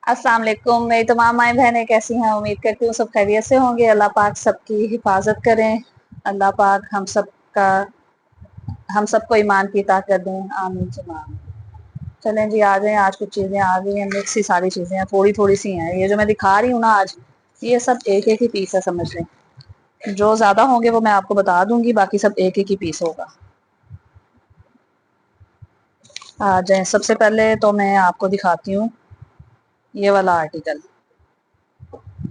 अस्सलाम वालेकुम। मेरी तमाम माएँ बहनें कैसी हैं? उम्मीद करती हूँ सब खैरियत से होंगे। अल्लाह पाक सबकी हिफाजत करें। अल्लाह पाक हम सबको ईमान की ताकत दें। आमीन सुमा आमीन। चलें जी, आ जाएं। आज कुछ चीज़ें आ गई हैं, मिक्स सी सारी चीज़ें हैं, थोड़ी थोड़ी सी हैं। ये जो मैं दिखा रही हूँ ना आज, ये सब एक एक ही पीस है, समझ लें। जो ज्यादा होंगे वो मैं आपको बता दूंगी, बाकी सब एक एक ही पीस होगा। आ जाए। सबसे पहले तो मैं आपको दिखाती हूँ ये वाला आर्टिकल।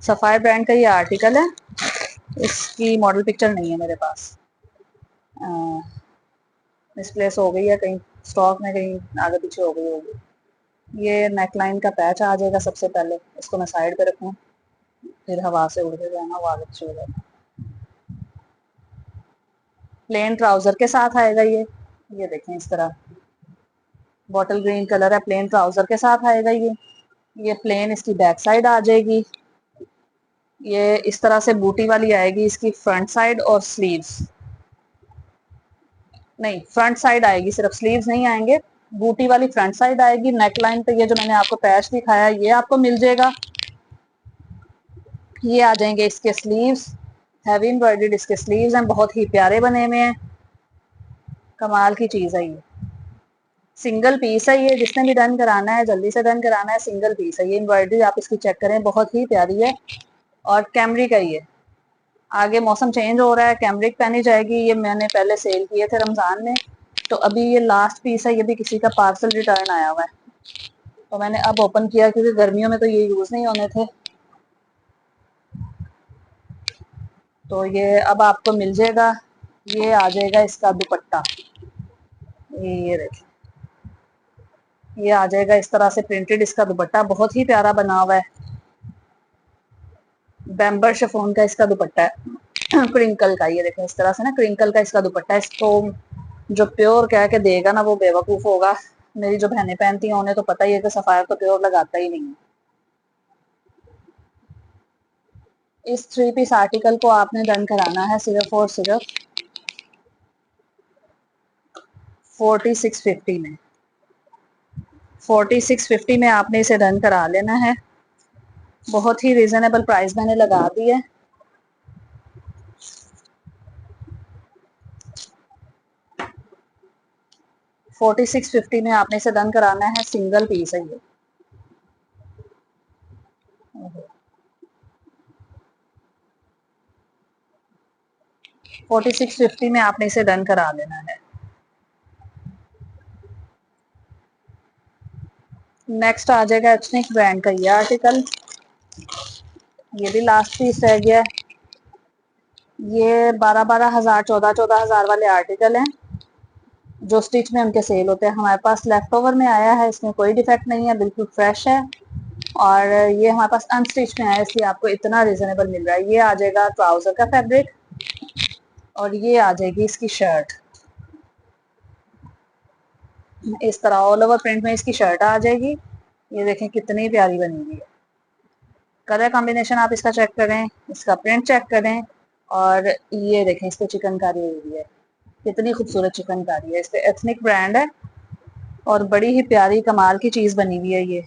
सफायर ब्रांड का ये आर्टिकल है। इसकी मॉडल पिक्चर नहीं है मेरे पास, मिसप्लेस हो गई है कहीं स्टॉक में, कहीं आगे पीछे हो गई होगी। ये नेकलाइन का पैच आ जाएगा। सबसे पहले इसको मैं साइड पे रखूँ, फिर हवा से उड़ के जाना, वो आगे पीछे हो जाएगा। प्लेन ट्राउजर के साथ आएगा ये देखें, इस तरह बॉटल ग्रीन कलर है, प्लेन ट्राउजर के साथ आएगा ये प्लेन इसकी बैक साइड आ जाएगी। ये इस तरह से बूटी वाली आएगी इसकी फ्रंट साइड, और स्लीव्स नहीं, फ्रंट साइड आएगी, सिर्फ स्लीव्स नहीं आएंगे, बूटी वाली फ्रंट साइड आएगी। नेक लाइन पे ये जो मैंने आपको पैच दिखाया ये आपको मिल जाएगा। ये आ जाएंगे इसके स्लीव्स, हैवी एम्ब्रॉयडर्ड इसके स्लीव्स हैं, बहुत ही प्यारे बने हुए हैं, कमाल की चीज है ये। सिंगल पीस है ये, जिसने भी डन कराना है जल्दी से डन कराना है, सिंगल पीस है ये। एम्ब्रॉयडरी आप इसकी चेक करें, बहुत ही प्यारी है, और कैमरिक है ये। आगे मौसम चेंज हो रहा है, कैमरिक पहनी जाएगी। ये मैंने पहले सेल किए थे रमजान में, तो अभी ये लास्ट पीस है। ये भी किसी का पार्सल रिटर्न आया हुआ है, तो मैंने अब ओपन किया, क्योंकि गर्मियों में तो ये यूज नहीं होने थे। तो ये अब आपको मिल जाएगा। ये आ जाएगा इसका दुपट्टा, ये देखिए, ये आ जाएगा इस तरह से प्रिंटेड इसका दुपट्टा, बहुत ही प्यारा बना हुआ है। बैम्बर शिफॉन का इसका दुपट्टा है, क्रिंकल का। ये देखें इस तरह से ना, क्रिंकल का इसका दुपट्टा है। इसको जो प्योर कह के देगा ना, वो बेवकूफ होगा। मेरी जो बहनें पहनती हैं उन्हें तो पता ही है कि सफायर तो प्योर लगाता ही नहीं है। इस 3 पीस आर्टिकल को आपने डन कराना है सिर्फ और सिर्फ 4650 में। 4650 में आपने इसे डन करा लेना है। बहुत ही रीजनेबल प्राइस मैंने लगा दी है। $4650 में आपने इसे डन कराना है, सिंगल पीस है ये। $4650 में आपने इसे डन करा लेना है। नेक्स्ट आ जाएगा एथनिक ब्रांड का ये आर्टिकल। ये भी लास्ट पीस रह गया है। ये 12,000 14,000 वाले आर्टिकल हैं, जो स्टिच में उनके सेल होते हैं। हमारे पास लेफ्ट ओवर में आया है, इसमें कोई डिफेक्ट नहीं है, बिल्कुल फ्रेश है। और ये हमारे पास अनस्टिच में आया, इसलिए आपको इतना रिजनेबल मिल रहा है। ये आ जाएगा ट्राउजर का फैब्रिक, और ये आ जाएगी इसकी शर्ट। इस तरह ऑल ओवर प्रिंट में इसकी शर्ट आ जाएगी। ये देखें कितनी प्यारी बनी हुई है। कलर कॉम्बिनेशन आप इसका चेक करें, इसका प्रिंट चेक करें, और ये देखें इस पे चिकनकारी हुई है, कितनी खूबसूरत चिकनकारी है। इस पे एथनिक ब्रांड है, और बड़ी ही प्यारी कमाल की चीज बनी हुई है ये।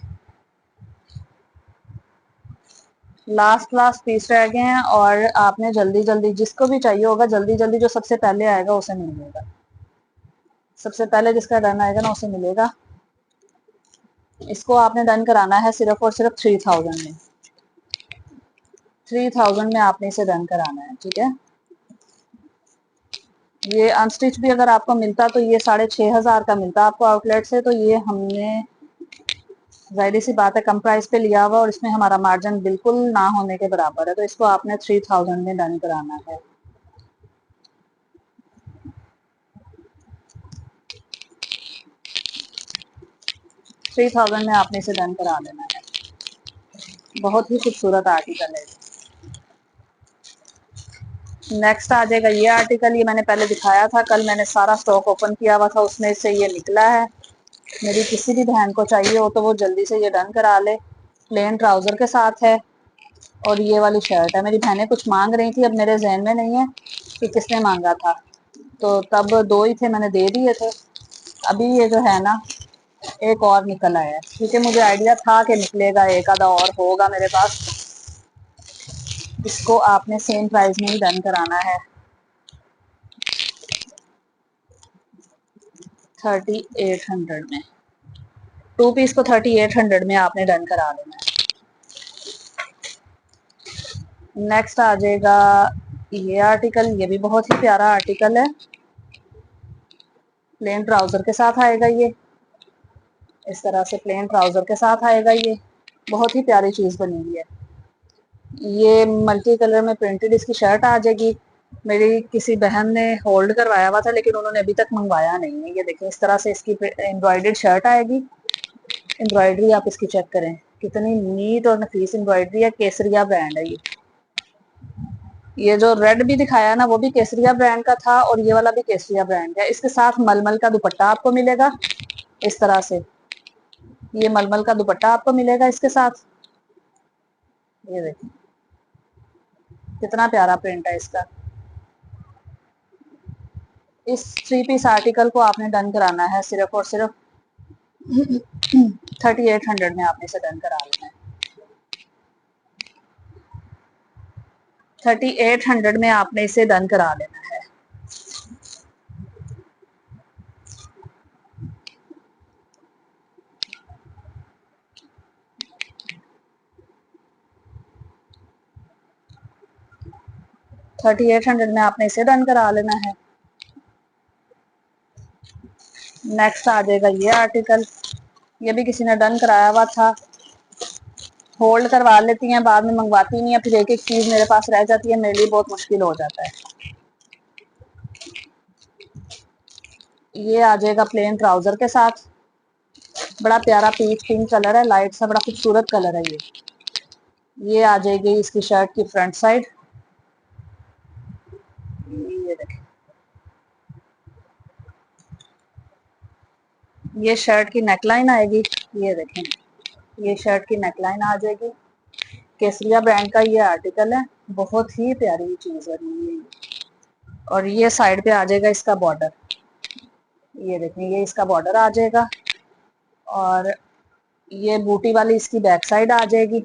लास्ट पीस रह गए हैं, और आपने जल्दी जल्दी, जिसको भी चाहिए होगा, जल्दी जल्दी जो सबसे पहले आएगा उसे मिलेगा। सबसे पहले जिसका रन आएगा ना उसे मिलेगा। इसको आपने डन कराना है सिर्फ और सिर्फ 3000 में। 3000 में आपने इसे डन कराना है, ठीक है। ये अनस्टिच भी अगर आपको मिलता तो ये 6500 का मिलता आपको आउटलेट से। तो ये हमने जाहिर सी बात है कम प्राइस पे लिया हुआ, और इसमें हमारा मार्जिन बिल्कुल ना होने के बराबर है। तो इसको आपने 3000 में डन कराना है। 3000 में आपने इसे डन करा लेना है। बहुत ही खूबसूरत आर्टिकल है। नेक्स्ट आ जाएगा ये आर्टिकल। ये मैंने पहले दिखाया था, कल मैंने सारा स्टॉक ओपन किया हुआ था, उसमें से ये निकला है। मेरी किसी भी बहन को चाहिए हो तो वो जल्दी से ये डन करा ले। प्लेन ट्राउजर के साथ है, और ये वाली शर्ट है। मेरी बहनें कुछ मांग रही थी, अब मेरे जहन में नहीं है कि किसने मांगा था, तो तब दो ही थे, मैंने दे दिए थे। अभी ये जो है ना, ایک اور نکل آیا ہے، کیونکہ مجھے آئیڈیا تھا کہ نکلے گا، ایک آدھا اور ہوگا میرے پاس. اس کو آپ نے سیم پرائز میں ہی ڈن کرانا ہے، 3800 میں. 2 پیس کو 3800 میں آپ نے ڈن کرا دینا ہے. نیکسٹ آ جائے گا یہ آرٹیکل، یہ بھی بہت ہی پیارا آرٹیکل ہے. پلین ٹراؤزر کے ساتھ آئے گا، یہ اس طرح سے پلین ٹراؤزر کے ساتھ آئے گا. یہ بہت ہی پیاری چیز بنی ہوئی ہے. یہ ملٹی کلر میں پرنٹڈ اس کی شرٹ آ جائے گی. میری کسی بہن نے ہولڈ کروایا ہوا تھا لیکن انہوں نے ابھی تک منگوایا نہیں ہے. یہ دیکھیں اس طرح سے اس کی امبرائڈڈ شرٹ آئے گی. امبرائڈری آپ اس کی چیک کریں، کتنی نیٹ اور نفیس امبرائڈری ہے. کیسریا برانڈ ہے. یہ جو ریڈ بھی دکھایا نا وہ بھی کیسریا برانڈ کا تھا، اور یہ والا بھی کیسریا برانڈ کا. اس کے ساتھ ململ کا دوپٹہ آپ کو ملے گا اس طرح سے. یہ ململ کا دوپٹہ آپ کو ملے گا اس کے ساتھ. یہ دیکھیں کتنا پیارا پرنٹ ہے اس کا. اس 3 پیس آرٹیکل کو آپ نے ڈن کرانا ہے صرف اور صرف 3800 میں. آپ نے اسے ڈن کرا لینا ہے. 3800 میں آپ نے اسے ڈن کرا لینا ہے. $3800 میں آپ نے اسے ڈن کرا لینا ہے. نیکسٹ آ جائے گا یہ آرٹیکل. یہ بھی کسی نے ڈن کرایا ہوا تھا. ہولڈ کروا لیتی ہیں، بعد میں منگواتی نہیں ہے، پھر ایک ایک چیز میرے پاس رہ جاتی ہے. میرے لیے بہت مشکل ہو جاتا ہے. یہ آ جائے گا پلین ٹراؤزر کے ساتھ. بڑا پیارا پیچ پنک کلر ہے، لائٹ سا بڑا خوبصورت کلر ہے. یہ آ جائے گی اس کی شرٹ کی فرنٹ سائڈ. یہ دیکھیں یہ شرٹ کی نیک لائن آئے گی. یہ دیکھیں یہ شرٹ کی نیک لائن آ جائے گی. کیسریا برانڈ کا یہ آرٹیکل ہے. بہت ہی پیاری چیز ہے. اور یہ سائڈ پہ آ جائے گا اس کا بارڈر. یہ دیکھیں یہ اس کا بارڈر آ جائے گا. اور یہ بوٹی والی اس کی بیک سائڈ آ جائے گی.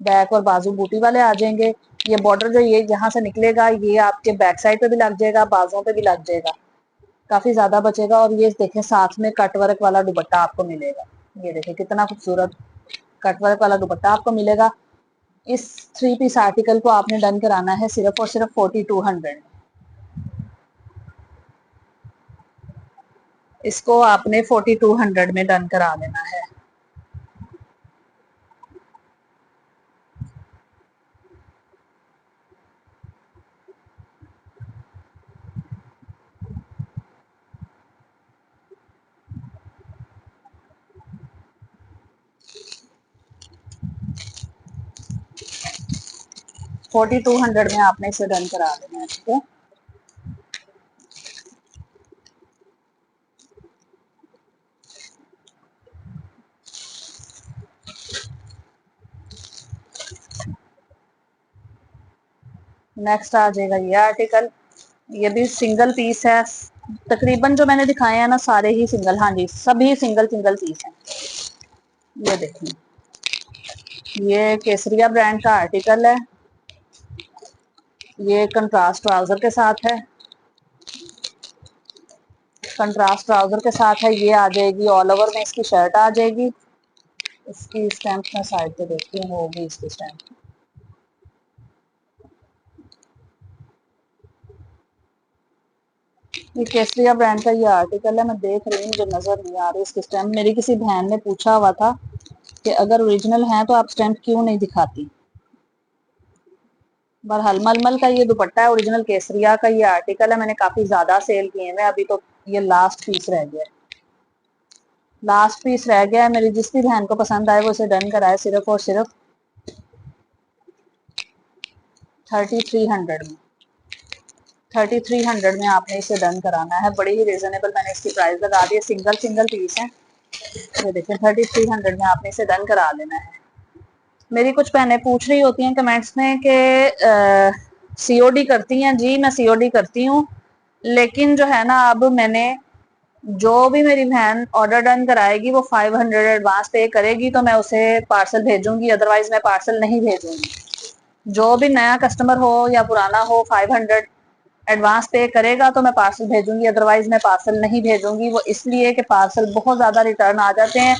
بیک اور بازو بوٹی والے آ جائیں گے. یہ بارڈر جو یہ جہاں سے نکلے گا یہ آپ کے بیک سائڈ پہ بھی لگ جائے گا، بازوں پہ بھی لگ جائے گا. کافی زیادہ بچے گا. اور یہ دیکھیں ساتھ میں کٹ ورک والا دوپٹہ آپ کو ملے گا. یہ دیکھیں کتنا خوبصورت کٹ ورک والا دوپٹہ آپ کو ملے گا. اس 3 پیس آرٹیکل کو آپ نے ڈن کرانا ہے صرف اور صرف 4200. اس کو آپ نے 4200 میں ڈن کرا لینا ہے. $4200 میں آپ نے اسے ڈن کرا دینا ہے. ٹھیک ہے. نیکسٹ آ جائے گا یہ آرٹیکل. یہ بھی سنگل پیس ہے. تقریباً جو میں نے دکھائے ہیں نا سارے ہی سنگل، ہاں جی سبھی سنگل سنگل پیس ہیں. یہ دیکھیں یہ کیسریا برانڈ کا آرٹیکل ہے. یہ کنٹراسٹ ٹراؤزر کے ساتھ ہے. کنٹراسٹ ٹراؤزر کے ساتھ ہے. یہ آ جائے گی آل اوور میں اس کی شرٹ آ جائے گی. اس کی اسٹیمپ میں سائڈ پہ دیکھتی ہوں ہوگی اس کی اسٹیمپ. یہ کیسریا برانڈ کا یہ آرٹیکل ہے. میں دیکھ رہی ہوں جو نظر نہیں آ رہی اس کی اسٹیمپ. میری کسی بہن نے پوچھا ہوا تھا کہ اگر اوریجنل ہیں تو آپ اسٹیمپ کیوں نہیں دکھاتی. بہرحال ململ کا یہ دوپٹہ ہے. اوریجنل کیسریا کا یہ آرٹیکل ہے. میں نے کافی زیادہ سیل کیے ہیں. ابھی تو یہ لاسٹ پیس رہ گیا ہے. لاسٹ پیس رہ گیا ہے. میری جس بھی بہن کو پسند آئے وہ اسے ڈن کرائے صرف اور صرف 3300 میں. 3300 میں آپ نے اسے ڈن کرانا ہے. بڑی ہی ریزنیبل میں نے اس کی پرائس لگا دی ہے. سنگل سنگل پیس ہے. یہ دیکھیں 3300 میں آپ نے اسے ڈن کرا لینا ہے. میری کچھ بہنیں پوچھ رہی ہوتی ہیں کمنٹس میں کہ سی او ڈی کرتی ہیں. جی میں سی او ڈی کرتی ہوں، لیکن جو ہے نا اب میں نے जो भी मेरी बहन ऑर्डर डन कराएगी वो 500 एडवांस पे करेगी तो मैं उसे पार्सल भेजूंगी, अदरवाइज मैं पार्सल नहीं भेजूंगी। जो भी नया कस्टमर हो या पुराना हो 500 एडवांस पे करेगा तो मैं पार्सल भेजूंगी, अदरवाइज मैं पार्सल नहीं भेजूंगी। वो इसलिए कि पार्सल बहुत ज्यादा रिटर्न आ जाते हैं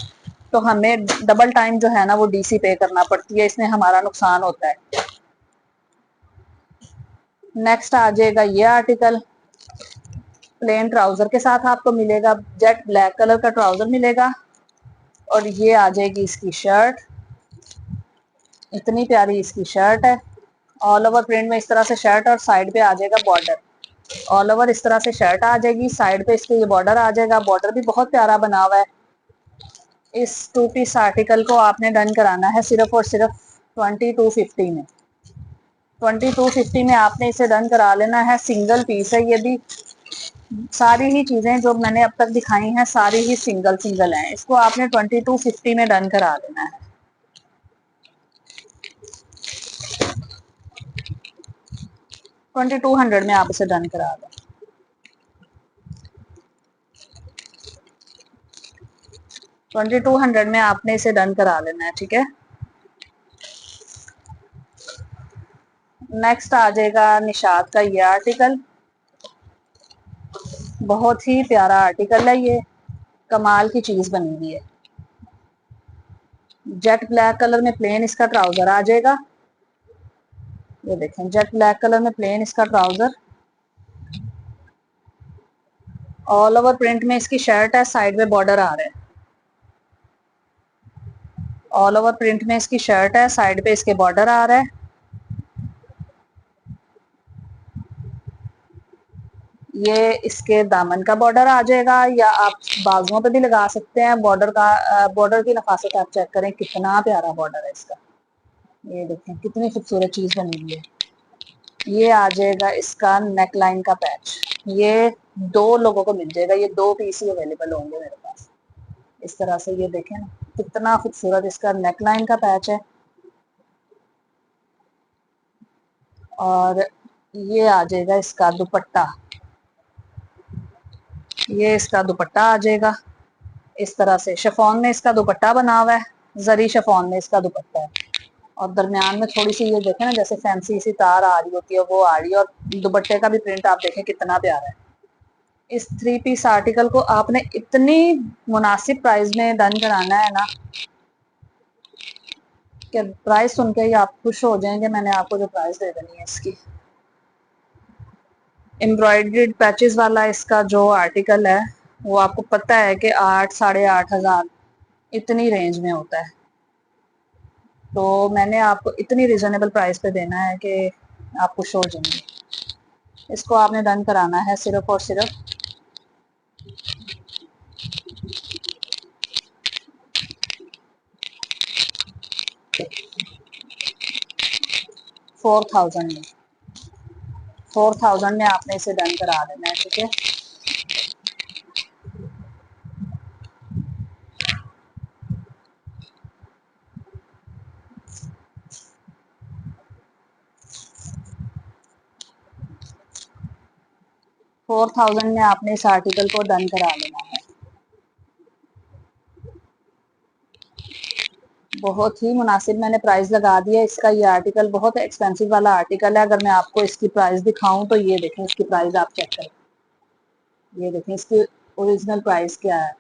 तो हमें डबल टाइम जो है ना वो डीसी पे करना पड़ती है, इसमें हमारा नुकसान होता है। नेक्स्ट आ जाएगा ये आर्टिकल, प्लेन ट्राउजर के साथ आपको मिलेगा, जेट ब्लैक कलर का ट्राउजर मिलेगा और ये आ जाएगी इसकी शर्ट। इतनी प्यारी इसकी शर्ट है, ऑल ओवर प्रिंट में इस तरह से शर्ट और साइड पे आ जाएगा बॉर्डर। ऑल ओवर इस तरह से शर्ट आ जाएगी, साइड पे इसके ये बॉर्डर आ जाएगा, बॉर्डर भी बहुत प्यारा बना हुआ है। इस 2 पीस आर्टिकल को आपने डन कराना है सिर्फ और सिर्फ 2250 में। 2250 में आपने इसे डन करा लेना है। सिंगल पीस है ये भी, सारी ही चीजें जो मैंने अब तक दिखाई हैं सारी ही सिंगल सिंगल हैं। इसको आपने 2250 में डन करा लेना है। 2200 में आप इसे डन करा दें। 2200 में आपने इसे डन करा लेना है, ठीक है। नेक्स्ट आ जाएगा निशात का ये आर्टिकल, बहुत ही प्यारा आर्टिकल है ये, कमाल की चीज बनी हुई है। जेट ब्लैक कलर में प्लेन इसका ट्राउजर आ जाएगा, ये देखें जेट ब्लैक कलर में प्लेन इसका ट्राउजर, ऑल ओवर प्रिंट में इसकी शर्ट है, साइड में बॉर्डर आ रहा है। ऑल ओवर प्रिंट में इसकी शर्ट है, साइड पे इसके बॉर्डर आ रहा है। ये इसके दामन का बॉर्डर आ जाएगा, या आप बाजुओं पे भी लगा सकते हैं। बॉर्डर का बॉर्डर की नफासत आप चेक करें, कितना प्यारा बॉर्डर है इसका। ये देखें कितनी खूबसूरत चीज बनी हुई है। ये आ जाएगा इसका नेक लाइन का पैच, ये 2 लोगों को मिल जाएगा, ये 2 पीस ही अवेलेबल होंगे मेरे पास। इस तरह से ये देखें ना कितना खूबसूरत इसका नेक लाइन का पैच है। और ये आ जाएगा इसका दुपट्टा, ये इसका दुपट्टा आ जाएगा इस तरह से, शिफॉन में इसका दुपट्टा बना हुआ है, जरी शिफॉन में इसका दुपट्टा है। और दरमियान में थोड़ी सी ये देखें ना जैसे फैंसी सी तार आ रही होती है वो आ रही है, और दुपट्टे का भी प्रिंट आप देखें कितना प्यारा है। इस 3 पीस आर्टिकल को आपने इतनी मुनासिब प्राइस में डन कराना है ना कि प्राइस सुन के ही आप खुश हो जाएंगे। मैंने आपको जो प्राइस दे देनी है इसकी, एम्ब्रॉयडर्ड पैचेस वाला इसका जो आर्टिकल है वो आपको पता है कि 8 साढ़े 8 हज़ार इतनी रेंज में होता है, तो मैंने आपको इतनी रिजनेबल प्राइस पे देना है कि आप खुश हो जाएंगे। इसको आपने डन कराना है सिर्फ और सिर्फ 4000 में। 4000 में आपने इसे डन करा देना है, ठीक है। 4000 में आपने इस आर्टिकल को डन करा लेना है। बहुत ही मुनासिब मैंने प्राइस लगा दिया इसका। ये आर्टिकल बहुत एक्सपेंसिव वाला आर्टिकल है, अगर मैं आपको इसकी प्राइस दिखाऊं तो ये देखें इसकी प्राइस आप चेक करें, ये देखें इसकी ओरिजिनल प्राइस क्या है।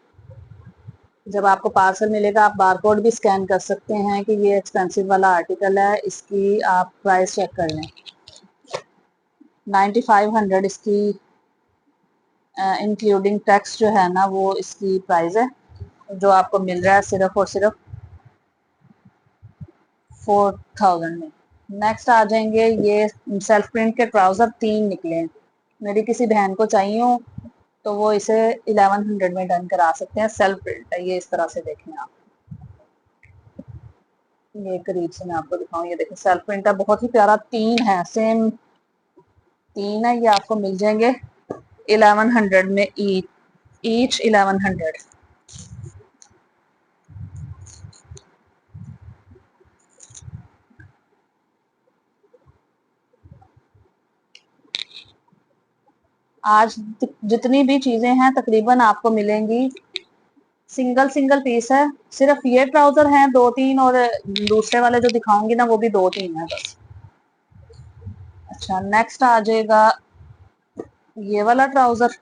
जब आपको पार्सल मिलेगा आप बारकोड भी स्कैन कर सकते हैं कि ये एक्सपेंसिव वाला आर्टिकल है, इसकी आप प्राइस चेक कर लें। 9500 इसकी इंक्लूडिंग टैक्स जो है ना वो इसकी प्राइस है, जो आपको मिल रहा है सिर्फ और सिर्फ 4000 में। नेक्स्ट आ जाएंगे ये सेल्फ प्रिंट के ट्राउजर, 3 निकले हैं। मेरी किसी बहन को चाहिए हो तो वो इसे 1100 में डन करा सकते हैं। सेल्फ प्रिंट है ये, इस तरह से देखें आप, ये करीब से मैं आपको दिखाऊं, ये देखें सेल्फ प्रिंट है, बहुत ही प्यारा। 3 है, सेम 3 है, ये आपको मिल जाएंगे 1100 में ईच 1100। आज जितनी भी चीजें हैं तकरीबन आपको मिलेंगी सिंगल सिंगल पीस है। सिर्फ ये ट्राउजर हैं 2-3 और दूसरे वाले जो दिखाऊंगी ना वो भी 2-3 है बस। अच्छा नेक्स्ट आ जाएगा ये वाला ट्राउजर।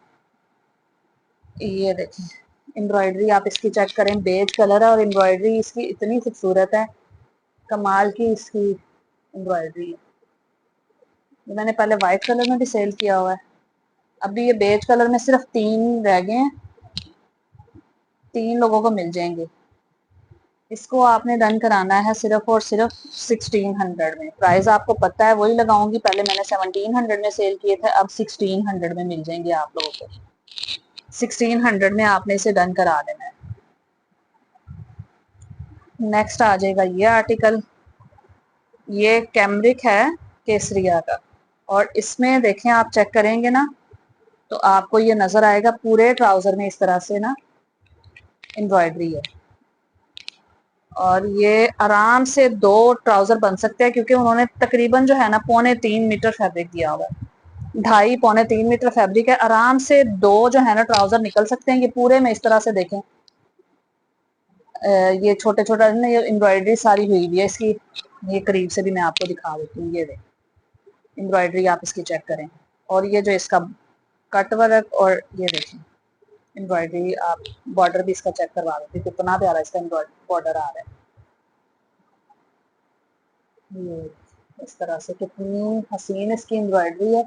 ये देखें एम्ब्रॉयडरी आप इसकी चेक करें, बेज कलर है और एम्ब्रॉयडरी इसकी इतनी खूबसूरत है, कमाल की इसकी एम्ब्रॉयडरी है। ये मैंने पहले व्हाइट कलर में भी सेल किया हुआ है, अभी ये बेज कलर में सिर्फ 3 रह गए हैं, 3 लोगों को मिल जाएंगे। इसको आपने डन कराना है सिर्फ और सिर्फ 1600 में। प्राइस आपको पता है वही लगाऊंगी, पहले मैंने 1700 में सेल किए थे, अब 1600 में मिल जाएंगे आप लोगों को। 1600 में आपने इसे डन करा देना है। नेक्स्ट आ जाएगा ये आर्टिकल, ये कैमरिक है केसरिया का, और इसमें देखें आप चेक करेंगे ना तो आपको ये नजर आएगा पूरे ट्राउजर में इस तरह से ना एम्ब्रॉयडरी है, और ये आराम से 2 ट्राउजर बन सकते हैं क्योंकि उन्होंने तकरीबन जो है ना 2.25 मीटर फैब्रिक दिया हुआ है, 2.5-3 मीटर फैब्रिक है, आराम से 2 जो है ना ट्राउजर निकल सकते हैं। ये पूरे में इस तरह से देखें, ये छोटे छोटा ना ये एम्ब्रॉयडरी सारी हुई हुई है इसकी, ये करीब से भी मैं आपको दिखा देती हूँ। ये देखें एम्ब्रॉयडरी आप इसकी चेक करें, और ये जो इसका कट वर्क, और ये देखें एम्ब्रॉयडरी आप बॉर्डर भी इसका चेक करवा देती, कितना प्यारा इसका बॉर्डर आ रहा है। ये इस तरह से कितनी हसीन इसकी एम्ब्रॉयडरी है,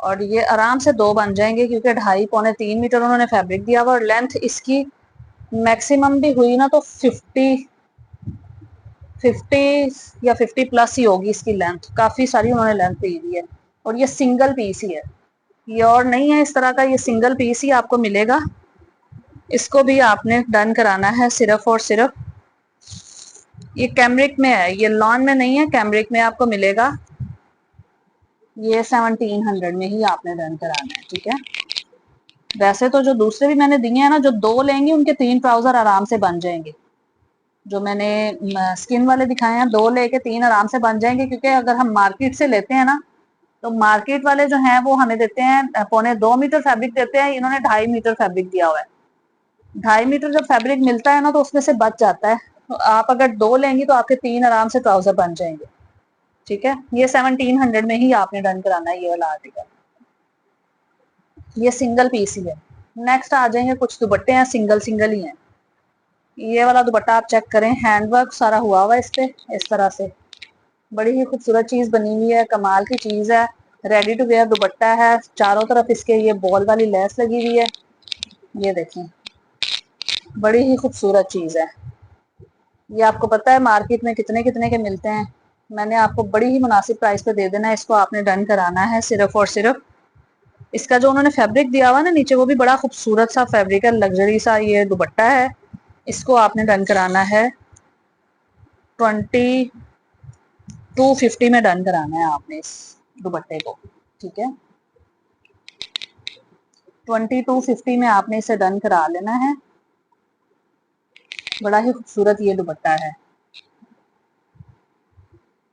और ये आराम से 2 बन जाएंगे क्योंकि 2.5-3 मीटर उन्होंने फैब्रिक दिया हुआ, और लेंथ इसकी मैक्सिमम भी हुई ना तो 50 या 50 प्लस ही होगी इसकी लेंथ, काफी सारी उन्होंने लेंथ दी हुई है, और ये सिंगल पीस ही है, ये और नहीं है इस तरह का, ये सिंगल पीस ही आपको मिलेगा। इसको भी आपने डन कराना है सिर्फ और सिर्फ, ये कैमरिक में है, ये लॉन में नहीं है, कैमरिक में आपको मिलेगा। ये 1700 में ही आपने डन कराना है, ठीक है। वैसे तो जो दूसरे भी मैंने दिए हैं ना, जो 2 लेंगे उनके 3 ट्राउजर आराम से बन जाएंगे। जो मैंने स्किन वाले दिखाए हैं 2 लेके 3 आराम से बन जाएंगे, क्योंकि अगर हम मार्केट से लेते हैं ना तो मार्केट वाले जो हैं वो हमें देते हैं 2.25 मीटर फैब्रिक देते हैं, इन्होंने 2.5 मीटर फैब्रिक दिया हुआ है। 2.5 मीटर जब फैब्रिक मिलता है ना तो उसमें से बच जाता है, तो आप अगर 2 लेंगी तो आपके 3 आराम से ट्राउजर बन जाएंगे, ठीक है। ये 1700 में ही आपने डन कराना है ये वाला आर्टिकल, ये सिंगल पीस ही है। नेक्स्ट आ जाएंगे कुछ दुपट्टे हैं सिंगल सिंगल ही हैं। ये वाला दुपट्टा आप चेक करें, हैंडवर्क सारा हुआ हुआ है इस पे, इस तरह से बड़ी ही खूबसूरत चीज बनी हुई है, कमाल की चीज है, रेडी टू वेयर दुपट्टा है, चारों तरफ इसके ये बॉल वाली लेस लगी हुई है। ये देखें बड़ी ही खूबसूरत चीज है, ये आपको पता है मार्केट में कितने कितने के मिलते हैं, मैंने आपको बड़ी ही मुनासिब प्राइस पे दे देना है। इसको आपने डन कराना है सिर्फ और सिर्फ, इसका जो उन्होंने फैब्रिक दिया हुआ ना नीचे वो भी बड़ा खूबसूरत सा फैब्रिक है, लग्जरी सा ये दुपट्टा है। इसको आपने डन कराना है 2250 में डन कराना है आपने इस दुपट्टे को, ठीक है। 2250 में आपने इसे डन करा लेना है। बड़ा ही खूबसूरत ये दुपट्टा है।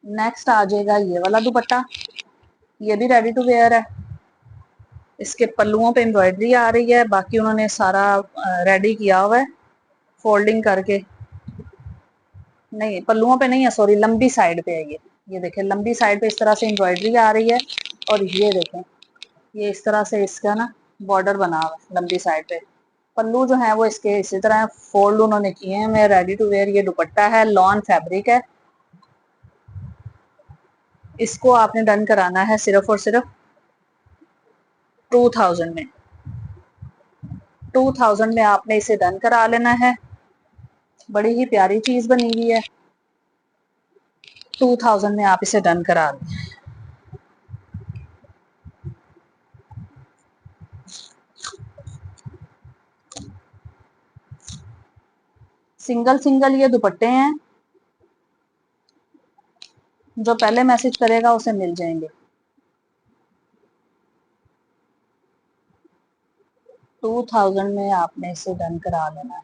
नेक्स्ट आ जाएगा ये वाला दुपट्टा, ये भी रेडी टू वेयर है, इसके पल्लुओं पे एम्ब्रॉयडरी आ रही है, बाकी उन्होंने सारा रेडी किया हुआ है फोल्डिंग करके, नहीं पल्लुओं पे नहीं है सॉरी, लंबी साइड पे है ये देखें लंबी साइड पे इस तरह से एम्ब्रॉयडरी आ रही है, और ये देखें ये इस तरह से इसका ना बॉर्डर बना हुआ है लंबी साइड पे। पल्लू जो है वो इसके इसी तरह फोल्ड उन्होंने किए हैं। मैं रेडी टू वेयर ये दुपट्टा है, लॉन फैब्रिक है। इसको आपने डन कराना है सिर्फ और सिर्फ 2000 में, 2000 में आपने इसे डन करा लेना है। बड़ी ही प्यारी चीज बनी हुई है, 2000 में आप इसे डन करा लें। सिंगल सिंगल ये दुपट्टे हैं, जो पहले मैसेज करेगा उसे मिल जाएंगे। 2000 में आपने इसे डन करा लेना है।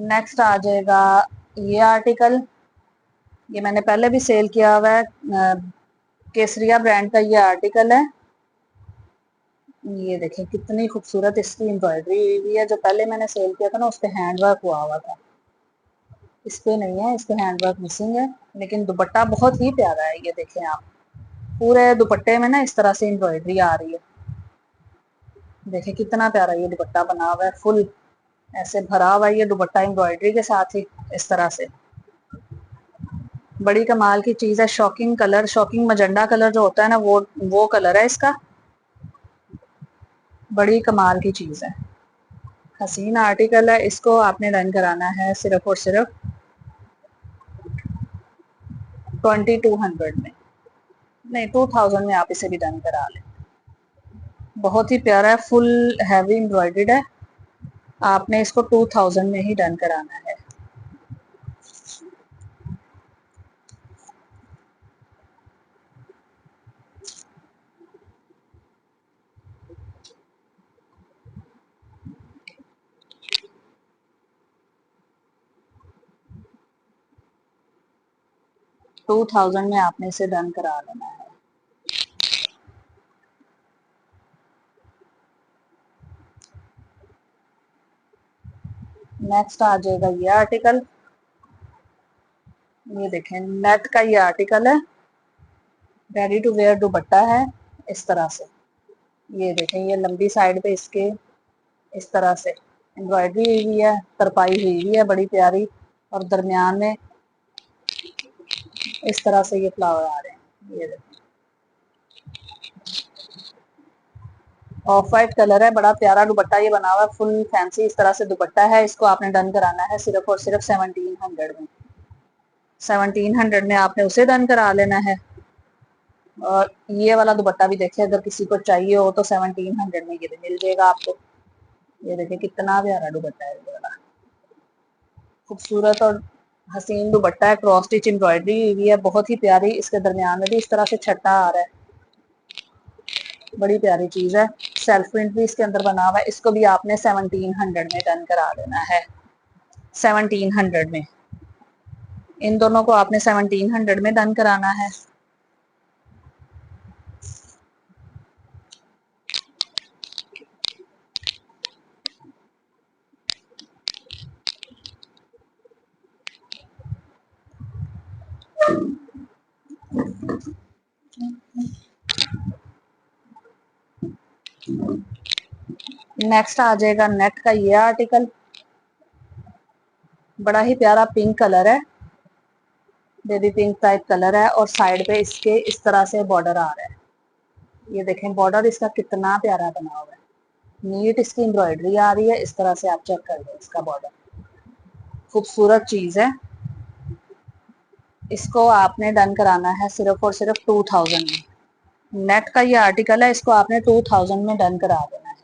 नेक्स्ट आ जाएगा ये आर्टिकल, ये मैंने पहले भी सेल किया हुआ है, केसरिया ब्रांड का ये आर्टिकल है। ये देखें कितनी खूबसूरत इसकी एम्ब्रॉयडरी हुई है। जो पहले मैंने सेल किया था ना, उस पे हैंड वर्क हुआ हुआ था, इस पे नहीं है, इस पे हैंड वर्क मिसिंग है। लेकिन दुपट्टा बहुत ही प्यारा है। ये देखें आप, पूरे दुपट्टे में ना इस तरह से एम्ब्रॉयडरी आ रही है। देखें कितना प्यारा ये दुपट्टा बना हुआ है, फुल ऐसे भरा हुआ है ये दुपट्टा एम्ब्रॉयडरी के साथ ही इस तरह से। बड़ी कमाल की चीज है। Shocking colour, shocking magenta colour जो होता है ना, वो कलर है इसका। बड़ी कमाल की चीज है, हसीन आर्टिकल है। इसको आपने डन कराना है सिर्फ और सिर्फ 2200 में, नहीं 2000 में आप इसे भी डन करा लें। बहुत ही प्यारा है, फुल हैवी एम्ब्रॉयडर्ड है। आपने इसको 2000 में ही डन कराना है। टू थाउजेंड में आपने इसे डन करा लेना है। नेक्स्ट आ जाएगा ये आर्टिकल। ये देखें नेट का ये आर्टिकल है, रेडी टू वेयर दुपट्टा है इस तरह से। ये देखें ये लंबी साइड पे इसके इस तरह से एम्ब्रॉयडरी हुई है, तरपाई हुई है बड़ी प्यारी, और दरमियान में इस तरह से ये फ्लावर आ रहे हैं। ये देखें ऑफ वाइट कलर है, बड़ा प्यारा दुपट्टा ये बना हुआ है, फुल फैंसी इस तरह से दुपट्टा है। इसको आपने डन कराना है सिर्फ और सिर्फ 1700 में। 1700 में आपने उसे डन करा लेना है। और ये वाला दुपट्टा भी देखिए, अगर किसी को चाहिए हो तो 1700 में ये भी मिल जाएगा आपको। ये देखिए कितना प्यारा दुपट्टा है ये वाला, खूबसूरत और हसीन दुपट्टा है। क्रॉस स्टिच एम्ब्रॉयडरी हुई है बहुत ही प्यारी, इसके दरमियान में भी इस तरह से छट्टा आ रहा है, बड़ी प्यारी चीज है। सेल्फ प्रिंट भी इसके अंदर बना हुआ है। इसको भी आपने 1700 में डन करा देना है। 1700 में, इन दोनों को आपने 1700 में डन कराना है। नेक्स्ट आ जाएगा नेट का ये आर्टिकल। बड़ा ही प्यारा पिंक कलर है, बेबी पिंक टाइप कलर है, और साइड पे इसके इस तरह से बॉर्डर आ रहा है। ये देखें बॉर्डर इसका कितना प्यारा बना हुआ है, नीट इसकी एम्ब्रॉयडरी आ रही है। इस तरह से आप चेक कर लें, इसका बॉर्डर खूबसूरत चीज है। इसको आपने डन कराना है सिर्फ और सिर्फ 2000 में। नेट का ये आर्टिकल है, इसको आपने 2000 में डन करा देना है।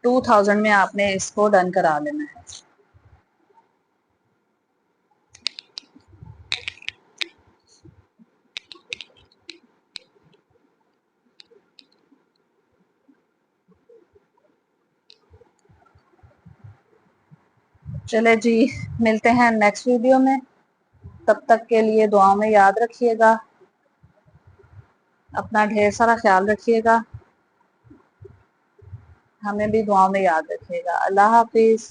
2000 में आपने इसको डन करा लेना है। चले जी, मिलते हैं नेक्स्ट वीडियो में। तब तक के लिए दुआ में याद रखिएगा, अपना ढेर सारा ख्याल रखिएगा, हमें भी दुआ में याद रखिएगा। अल्लाह हाफिज।